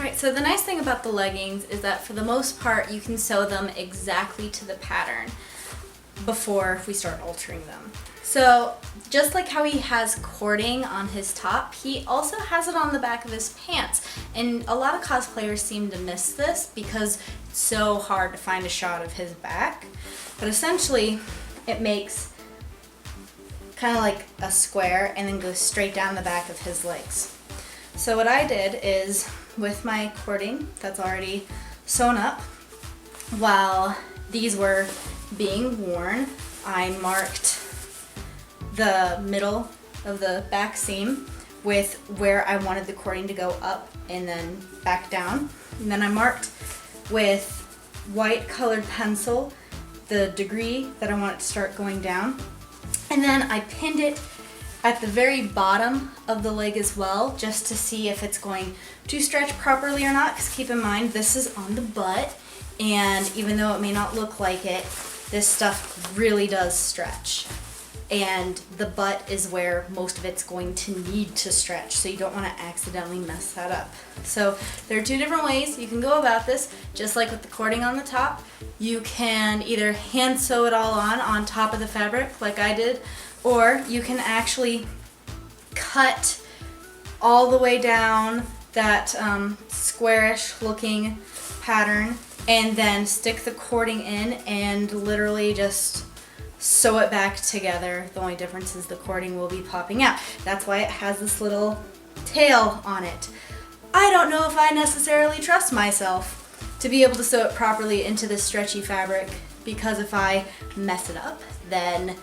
Alright, so the nice thing about the leggings is that for the most part you can sew them exactly to the pattern before we start altering them. So just like how he has cording on his top, he also has it on the back of his pants. And a lot of cosplayers seem to miss this because it's so hard to find a shot of his back. But essentially it makes kind of like a square and then goes straight down the back of his legs. So what I did is, with my cording that's already sewn up, while these were being worn, I marked the middle of the back seam with where I wanted the cording to go up and then back down. And then I marked with white colored pencil the degree that I want it to start going down. And then I pinned it at the very bottom of the leg as well, just to see if it's going to stretch properly or not, because keep in mind this is on the butt, and even though it may not look like it, this stuff really does stretch. And the butt is where most of it's going to need to stretch, so you don't want to accidentally mess that up. So there are two different ways you can go about this. Just like with the cording on the top, you can either hand sew it all on top of the fabric like I did, or you can actually cut all the way down that squarish looking pattern and then stick the cording in and literally just sew it back together. The only difference is the cording will be popping out. That's why it has this little tail on it. I don't know if I necessarily trust myself to be able to sew it properly into this stretchy fabric, because if I mess it up, then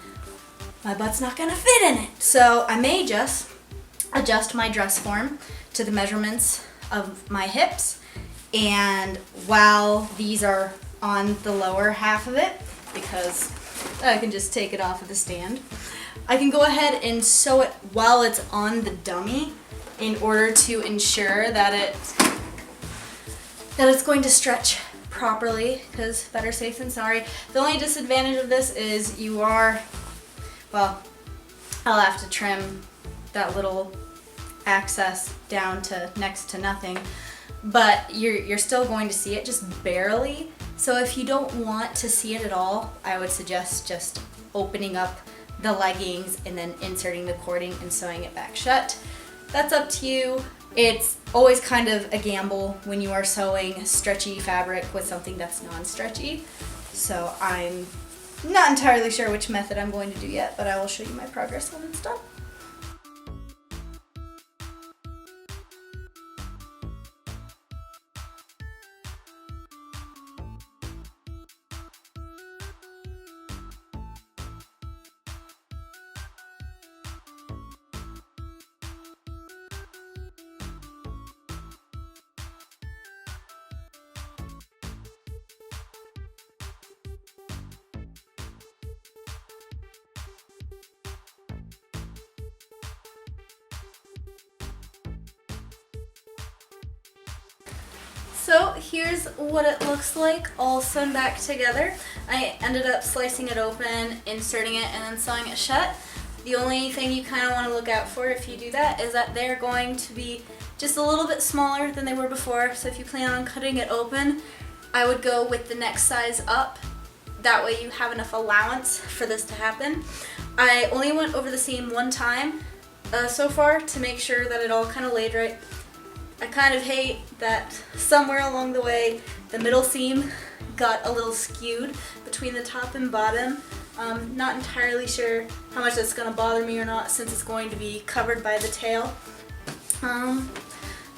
my butt's not gonna fit in it. So I may just adjust my dress form to the measurements of my hips, and while these are on the lower half of it, because I can just take it off of the stand, I can go ahead and sew it while it's on the dummy in order to ensure that it's going to stretch properly, because better safe than sorry. The only disadvantage of this is well, I'll have to trim that little access down to next to nothing, but you're still going to see it, just barely. So if you don't want to see it at all, I would suggest just opening up the leggings and then inserting the cording and sewing it back shut. That's up to you. It's always kind of a gamble when you are sewing stretchy fabric with something that's non-stretchy. So I'm not entirely sure which method I'm going to do yet, but I will show you my progress when it's done. So here's what it looks like all sewn back together. I ended up slicing it open, inserting it, and then sewing it shut. The only thing you kind of want to look out for if you do that is that they're going to be just a little bit smaller than they were before. So if you plan on cutting it open, I would go with the next size up. That way you have enough allowance for this to happen. I only went over the seam one time so far to make sure that it all kind of laid right. I kind of hate that somewhere along the way the middle seam got a little skewed between the top and bottom. Not entirely sure how much that's going to bother me or not, since it's going to be covered by the tail.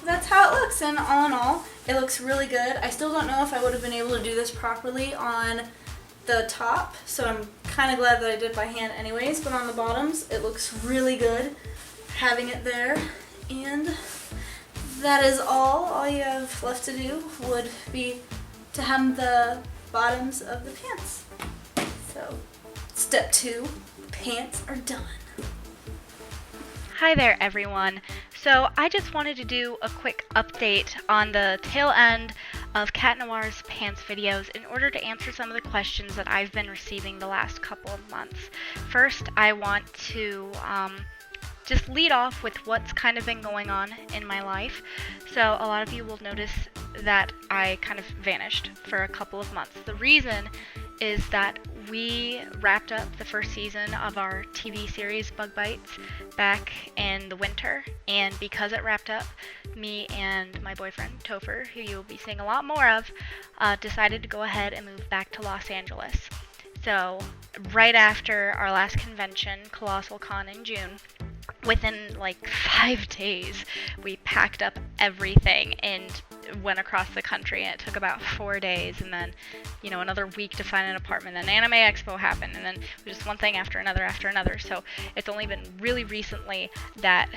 That's how it looks, and all in all, it looks really good. I still don't know if I would have been able to do this properly on the top, so I'm kind of glad that I did it by hand anyways, but on the bottoms it looks really good having it there. And that is all you have left to do would be to hem the bottoms of the pants. So step 2, the pants are done. Hi there everyone. So I just wanted to do a quick update on the tail end of Cat Noir's pants videos in order to answer some of the questions that I've been receiving the last couple of months. First, I want to just lead off with what's kind of been going on in my life. So a lot of you will notice that I kind of vanished for a couple of months. The reason is that we wrapped up the first season of our TV series Bug Bites back in the winter, and because it wrapped up, me and my boyfriend Topher, who you'll be seeing a lot more of, decided to go ahead and move back to Los Angeles. So right after our last convention, Colossal Con in June, within like 5 days, we packed up everything and went across the country. And it took about 4 days, and then, another week to find an apartment. Then Anime Expo happened, and then just one thing after another after another. So it's only been really recently that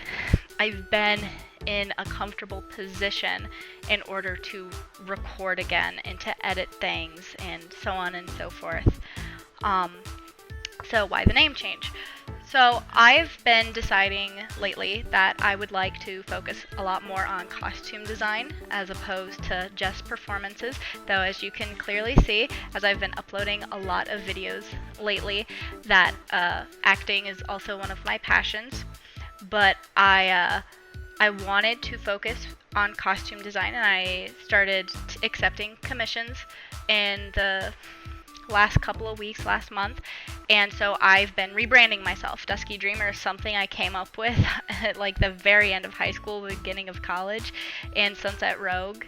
I've been in a comfortable position in order to record again and to edit things and so on and so forth. So why the name change? So I've been deciding lately that I would like to focus a lot more on costume design as opposed to just performances, though as you can clearly see, as I've been uploading a lot of videos lately, that acting is also one of my passions. But I wanted to focus on costume design, and I started accepting commissions in the last couple of weeks, last month, and so I've been rebranding myself. Dusky Dreamer is something I came up with at like the very end of high school, beginning of college, and Sunset Rogue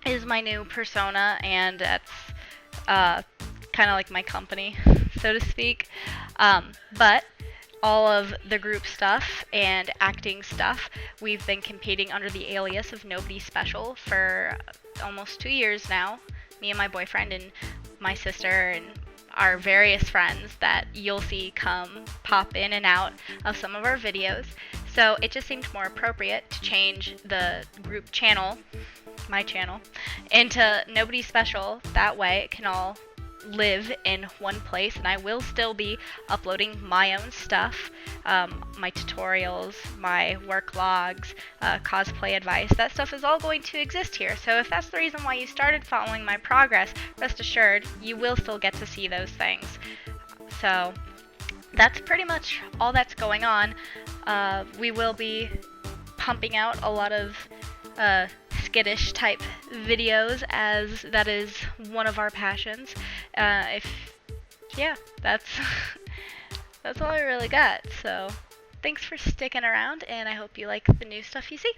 is my new persona, and that's kind of like my company, so to speak. But all of the group stuff and acting stuff, we've been competing under the alias of Nobody Special for almost 2 years now. Me and my boyfriend and my sister and our various friends that you'll see pop in and out of some of our videos. So it just seemed more appropriate to change the group channel, my channel, into Nobody Special. That way it can all live in one place, and I will still be uploading my own stuff, my tutorials, my work logs, cosplay advice. That stuff is all going to exist here. So if that's the reason why you started following my progress, rest assured you will still get to see those things. So that's pretty much all that's going on. We will be pumping out a lot of skittish type videos, as that is one of our passions. That's that's all I really got. So thanks for sticking around, and I hope you like the new stuff you see.